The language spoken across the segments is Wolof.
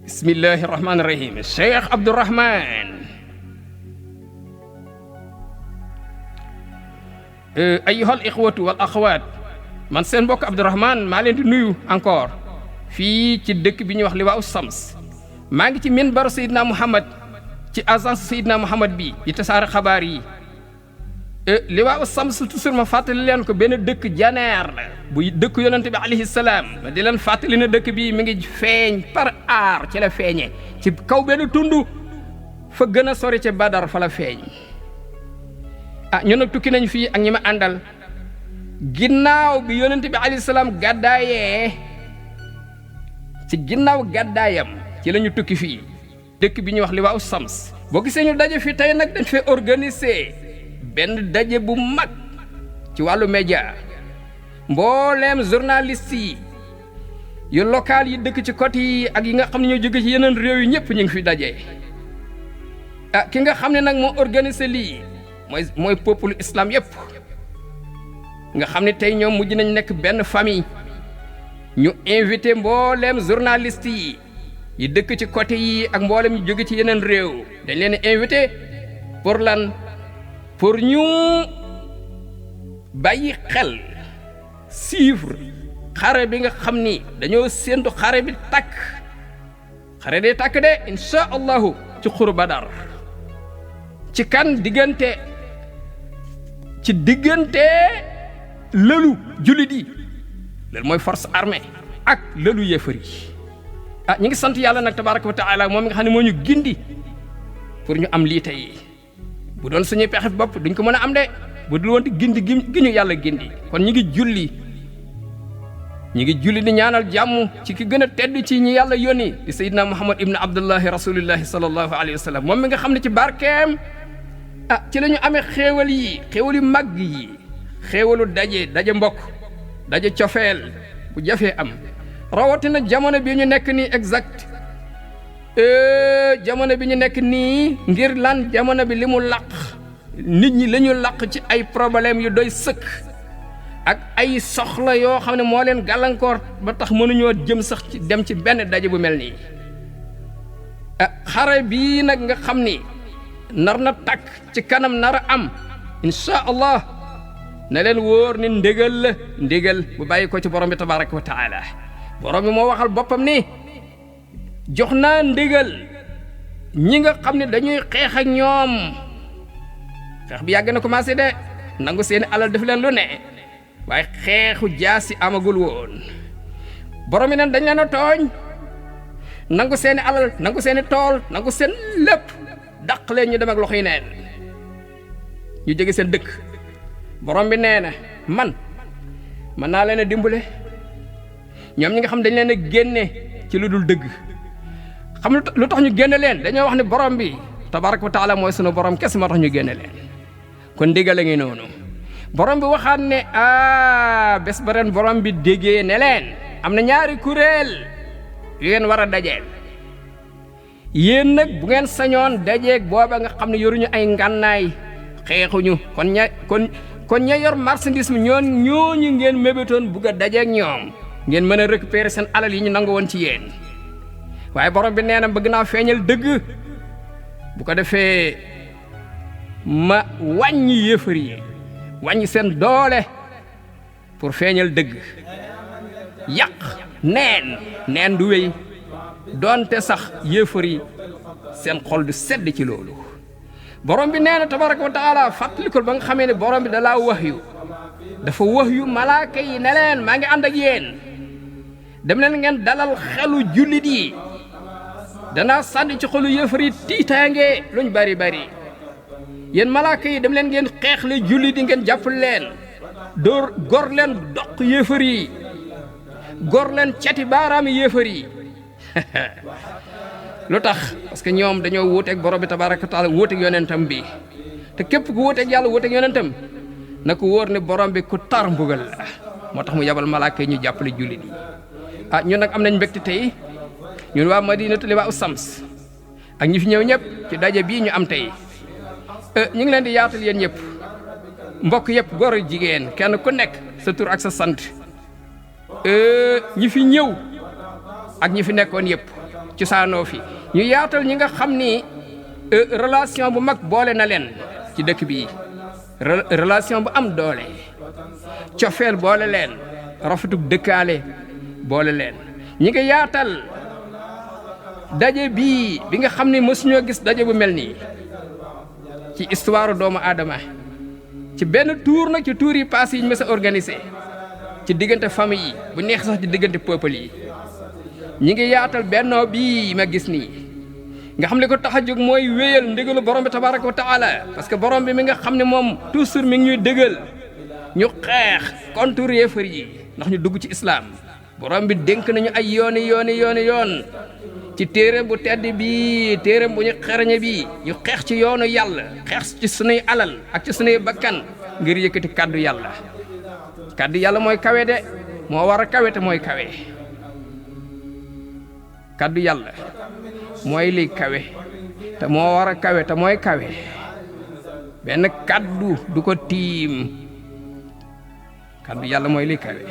bismillahi rahmaani rahim Cheikh Abdourahman ayyuhal ixwatu wal axawaat man seen mbokk Abdourahman maa leen di nuyu encore fii ci dëkk bi ñuy wax Liwaa'u Sams maa ngi ci minbaru Seydina Muhammad ci agence Seydina Muhammad bi di tasaare xabaar yi Liwaa'u Sams toujours ma fàttali leen ko benn dëkk janeer la bu dëkk yonente bi alayhi salaam ma di leen fàttali na dëkk bi mi ngi feeñ par aar ci la feeñee ci kaw benn tund fa gën a sori ca Badar fa la feeñ ñun nag tukki nañ fii ak ñi ma àndal ginnaaw bi yonente bi alayhi salaam gàddaayee ci ginnaaw gàddaayam ci la ñu tukki fii dëkk bi ñuy wax Liwaa'u Sams boo gisee ñu daje fii tey nag dañ fee organiser benn daje bu mag ci wàllu média mbooleem journaliste yi yu local yi dëkk ci côté yi ak yi nga xam ne ñoo jóge ci yeneen réew yi ñëpp ñu ngi fi daje ki nga xam ne nag moo organisé lii mooy peuple islam yëpp nga xam ne tey ñoom mujj nañ nekk benn famille ñu invité mbooleem journaliste yi dëkk ci côté yi ak mbooleem ñu jóge ci yeneen réew dañ leen invité pour lan pour ñu bàyyi xel suivre xare bi nga xam ni dañoo séentu xare bi takk xare day takk de insha allahu ci xuru Badar ci kan diggante lëlu jullit yi loolu mooy force armée ak lëlu yéefar yi ñu ngi sant yàlla nag tabaraka wa taala moom mi nga xam ne moo ñu gindi pour ñu am lii tey bu doon suñuy pexe bopp duñ ko mën a am de bu dul woon gindi gi ñu yàlla gindi kon ñi ngi julli di ñaanal jàmm ci ki gën a tedd ci ñi yàlla yónni di Seydina Muhammad ibn Abdullahi rasulillahi sallallahu alayhi wa sallam moom mi nga xam ne ci barkeem ci la ñu amee xéewal yu màgg yi xéewalu daje mbokk daje cofeel bu jafee am rawatina jamono bi ñu nekk nii exact jamono bi ñu nekk nii ngir lan jamono bi li mu làq nit ñi la ñu làq ci ay problème yu doy sëkk ak ay soxla yoo xam ne moo leen gàllankoor ba tax mënuñoo jëm sax ci dem ci benn daje bu mel nii xare bii nag nga xam ni nar na takk ci kanam nar a am insha allah na leen wóor ni ndégal bu bàyyi ko ci borom bi tabaraka wa taala borom bi moo waxal boppam ni jox naa ndigal ñi nga xam ne dañuy xeex ak ñoom xeex bi yàgg na commencé de nangu seeni alal def leen lu ne waaye xeexu jaasi amagul woon borom bi nag dañ leen a tooñ nangu seeni alal nangu seeni tool nangu seen lépp dàq leen ñu dem ak loxo yi neen ñu jege seen dëkk borom bi nee na man naa leen a dimbale ñoom ñi nga xam dañ leen a génne ci lu dul dëgg xam lu tax ñu génne leen dañoo wax ne borom bi tabaraka wa taala mooy sunu borom kese moo tax ñu génne leen kon digale ngi noonu borom bi waxaat ne bés ba ren borom bi déggee ne leen am na ñaari kuréel yu ngeen war a dajeel yéen nag bu ngeen sañoon dajeeg booba nga xam ne yoruñu ay ngànnaay xeexuñu kon ña yor marchandise mi ñooñu ngeen mébétoon bugg a dajeeg ñoom ngeen mën a récupérer seen alal yi ñu nangu woon ci yéen waaye borom bi nee na bëgg naa feeñal dëgg bu ko defee ma wàññi yéefar yi wàññi seen doole pour feeñal dëgg yàq neen du wéy doonte sax yéefar yi seen xol du sedd ci loolu borom bi nee na tabaraka wa taala fàttalikul ba nga xamee ne borom bi dalaa dafa wahyu malaaka yi ne leen maa ngi ànd ak yéen dem leen ngeen dalal xelu jullit yi danaa sànni ci xolu yéefar yi tiitaange luñ bari yéen malaaka yi dem leen ngeen xeexle jullit yi ngeen jàpp leen dóor gor leen doq yéefar yi gor leen cati baaraami yéefar yi lu tax parce que ñoom dañoo wuuteeg borom bi tabaraka wa taala wuuteeg yonentam bi te képp ku wuuteeg yàlla wuuteeg yonentam na ko wóor ne borom bi ku tar mbugal la moo tax mu yabal malaaka yi ñu jàppale jullit yi ñun nag am nañ mbégte tey ñun waa Madinatu Liwaa'u Sams ak ñi fi ñëw ñëpp ci daje bii ñu am tey ñu ngi leen di yaatal yéen ñëpp mbokk yëpp góor ak jigéen kenn ku nekk sa tur ak sa sant ñi fi ñëw ak ñi fi nekkoon yëpp cosaanoo fi ñu yaatal ñi nga xam ni relation bu mag boole na leen ci dëkk bi relation bu am doole cofeel boole leen rafetug dëkkaale boole leen ñi nga yaatal daje bi nga xam ne mësuñoo gis daje bu mel nii ci histoire doomu aadama ci benn tour nag ci tour yi passé yi ñu mës a organisé ci diggante famille yi bu neex sax ci diggante peuple yi ñi ngi yaatal bennoo bii ma gis nii nga xam ne ko tax a jóg mooy wéyal ndigalu borom bi tabaraka wa taala parce que borom bi mi nga xam ne moom toujours mi ngi ñuy dëggal ñu xeex contre yéefar yi ndax ñu dugg ci islam borom bi dénk nañu ay yoon ci téere bu tedd bi téere bu ñu xereñe bi ñu xeex ci yoonu yàlla xeex ci sunuy alal ak ci sunuy bakkan ngir yëkkati kàddu yàlla mooy kawe de moo war a kawe te mooy kawe kàddu yàlla mooy liy kawe te moo war a kawe te mooy kawe benn kàddu du ko tiim kàddu yàlla mooy liy kawe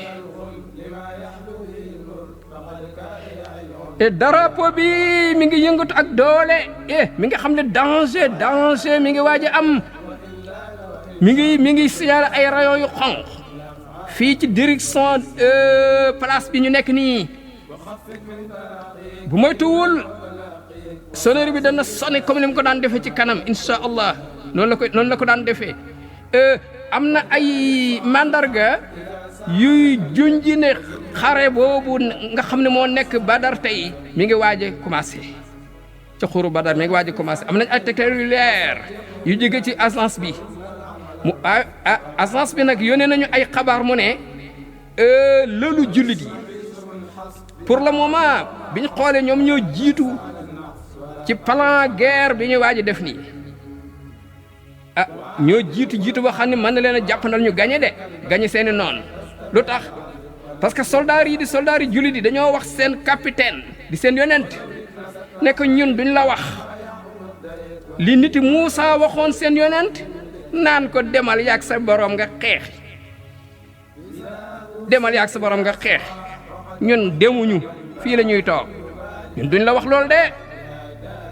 et drapeau bi mi ngi yëngatu ak doole mi nga xam ne danger mi ngi waaj a am mi ngi signalé ay rayons yu xonq fii ci direction place bi ñu nekk nii bu moytuwul sonnerie bi dana sonné comme ni mu ko daan defee ci kanam incha allah noonu la ko daan defee am na ay mandarga yuy junji ne xare boobu nga xam ne moo nekk Badar tey mi ngi waaj a commencé ci xuru Badar mi ngi waaj a commencé am nañ ay tegtal yu leer yu jóge ci agence bi mu agence bi nag yónnee nañu ay xabaar mu ne loolu jullit yi pour le moment bi ñu xoolee ñoom ñoo jiitu ci plan guerre bi ñu waaj a def nii ñoo jiitu boo xam ne mën na leen a jàppandal ñu gañe seeni noonu lu tax parce que soldats yi di soldats yi jullit yi dañoo wax seen capitaine di seen yonent ne ko ñun duñ la wax li niti Muusa waxoon seen yonent naan ko demal yaag sa borom nga xeex ñun demuñu fii la ñuy toog ñun duñ la wax loolu de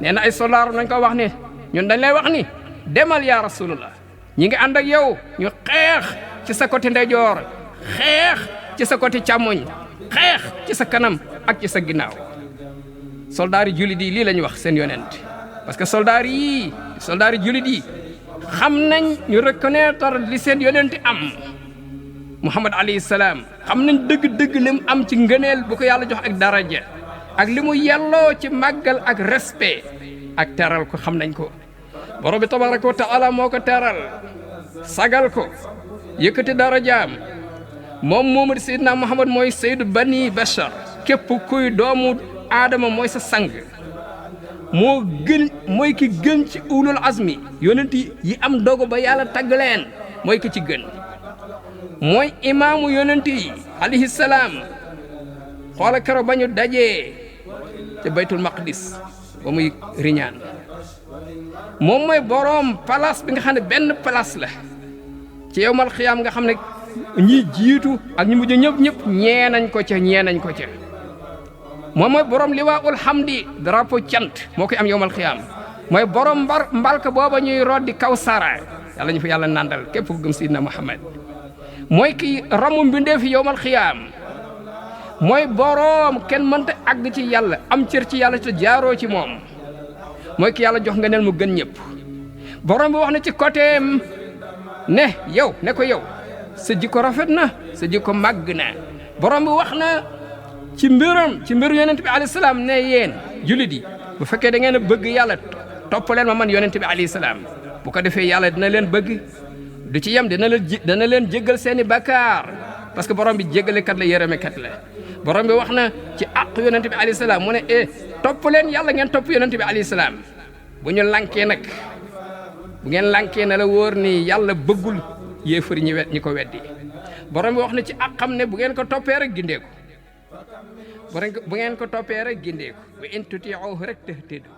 nee na ay soldats nañ ko wax ni ñun dañ lay wax ni demal yaa rasulullah ñi ngi ànd ak yow ñu xeex ci sa côté ndeyjoor xeex ci sa côté càmmoñ xeex ci sa kanam ak ci sa ginnaaw soldats yi jullit yi lii la ñu wax seen yonent parce que soldats yi jullit yi xam nañ ñu reconnaître li seen yonent am Muhammad alayhi salaam xam nañ dëgg-dëgg li mu am ci ngëneel bu ko yàlla jox ak daraja ak li mu yelloo ci màggal ak respect ak teral ko xam nañ ko borom bi tabaraka wa taala moo ko teral sagal ko yëkkati darajaam moom di Seydina Muhammad mooy Seydu Bani Bachar képp kuy doomu aadama mooy sa sang mooy ki gën ci ulul azmi yonent yi am dogo ba yàlla tagg leen mooy ki ci gën mooy imaamu yonent yi alayhi salaam xoola kero ba ñu dajee ca baytul maqdis ba muy riñaan moom mooy boroom place bi nga xam ne benn place la ci yowmal xiyaam nga xam ne ñi jiitu ak ñi mujj ñëpp ñee nañ ko ca moom mooy borom liwaa'ul hamdi drapeau cant moo koy am yowmal xiyaam mooy borom mbalka booba ñuy roddi kawsara yàlla ñu fa yàlla nandal képp ku gëm Seydina Muhammad mooy ki ramu mbindee fi yowmal xiyaam mooy borom kenn mënta àgg ci yàlla am cër ci yàlla te jaaroo ci moom mooy ki yàlla jox nga neel mu gën ñëpp borom bi wax na ci côté ne ko yow sa jikko rafet na sa jikko màgg na borom bi wax na ci mbiru yonent bi alayhi salaam ne yéen jullit yi bu fekkee da ngeen a bëgg yàlla topp leen ma man yonent bi alayhi salaam bu ko defee yàlla dina leen bëgg du ci yem dana leen jéggal seeni bakkaar parce que borom bi jéggalekat la yërëmekat la borom bi wax na ci àq yonent bi alayhi salaam mu ne topp leen yàlla ngeen topp yonent bi alayhi salaam bu ñu lankee nag bu ngeen lankee na la wóor ni yàlla bëggul yéefar ñi ko weddi borom bi wax na ci àqam ne bu ngeen ko toppee rek gindeeku bu ngeen ko toppee rek gindeeku wa in tuti'uhu rek tahtadu